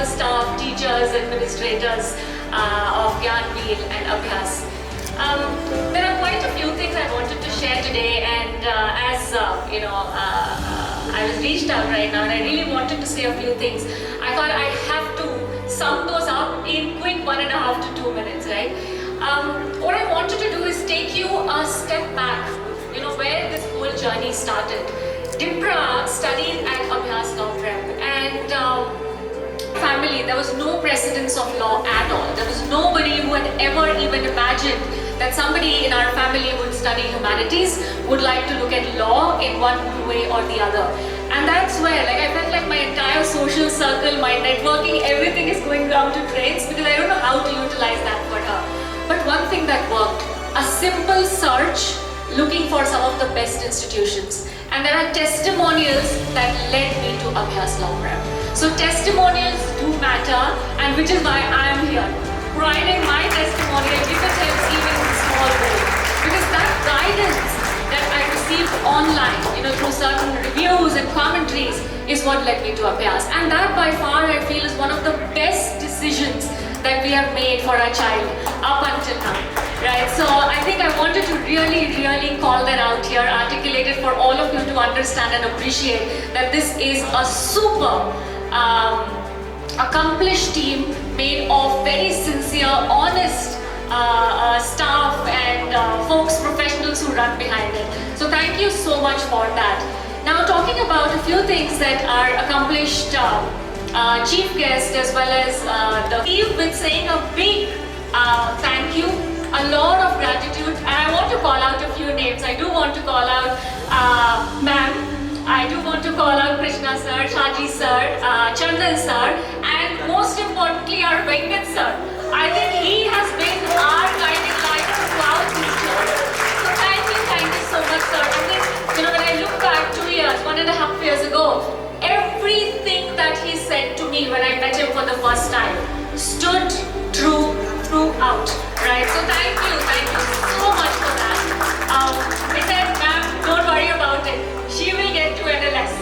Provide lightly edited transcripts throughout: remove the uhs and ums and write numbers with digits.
the staff, teachers, administrators of Gyan Wheel and Abhyaas. There are quite a few things I wanted to share today, and I was reached out right now and I really wanted to say a few things. I thought I have to sum those up in quick 1.5 to 2 minutes, right? What I wanted to do is take you a step back, where this whole journey started. Dipra studied at Abhyaas Law Prep, and family, there was no precedence of law at all. There was nobody who had ever even imagined that somebody in our family would study humanities, would like to look at law in one way or the other. And that's where, I felt like my entire social circle, my networking, everything is going down to trains because I don't know how to utilize that for her. But one thing that worked, a simple search looking for some of the best institutions. And there are testimonials that led me to Abhyaas Law Prep. So testimonials do matter, and which is why I am here, providing my testimonial if it helps even in small way. Because that guidance that I received online, through certain reviews and commentaries is what led me to Abhyaas. And that by far I feel is one of the best decisions that we have made for our child up until now. Right, so I think I wanted to really call that out here, articulate it for all of you to understand and appreciate that this is a super accomplished team made of very sincere, honest staff and folks, professionals who run behind it. So thank you so much for that. Now talking about a few things that our accomplished chief guest as well as the team, with saying a big thank you, a lot of gratitude, and I want to call out a few names. I do want to call out ma'am, I do want to call out Krishna sir, Shaji sir, Chandan sir, and most importantly our Venkat sir. I think he has been our guiding light throughout this journey. So thank you so much sir. I think, when I look back 2 years, 1.5 years ago, everything that he said to me when I met him for the first time stood true throughout, right? So thank you so much for that. I said, ma'am, don't worry about it. She will get to NLS.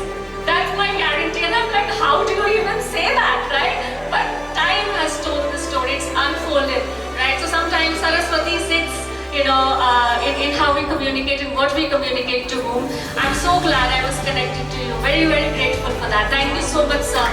That's my guarantee. And I'm like, how do you even say that, right? But time has told the story. It's unfolded, right? So sometimes Saraswati sits, in how we communicate and what we communicate to whom. I'm so glad I was connected to you. Very grateful for that. Thank you so much, sir.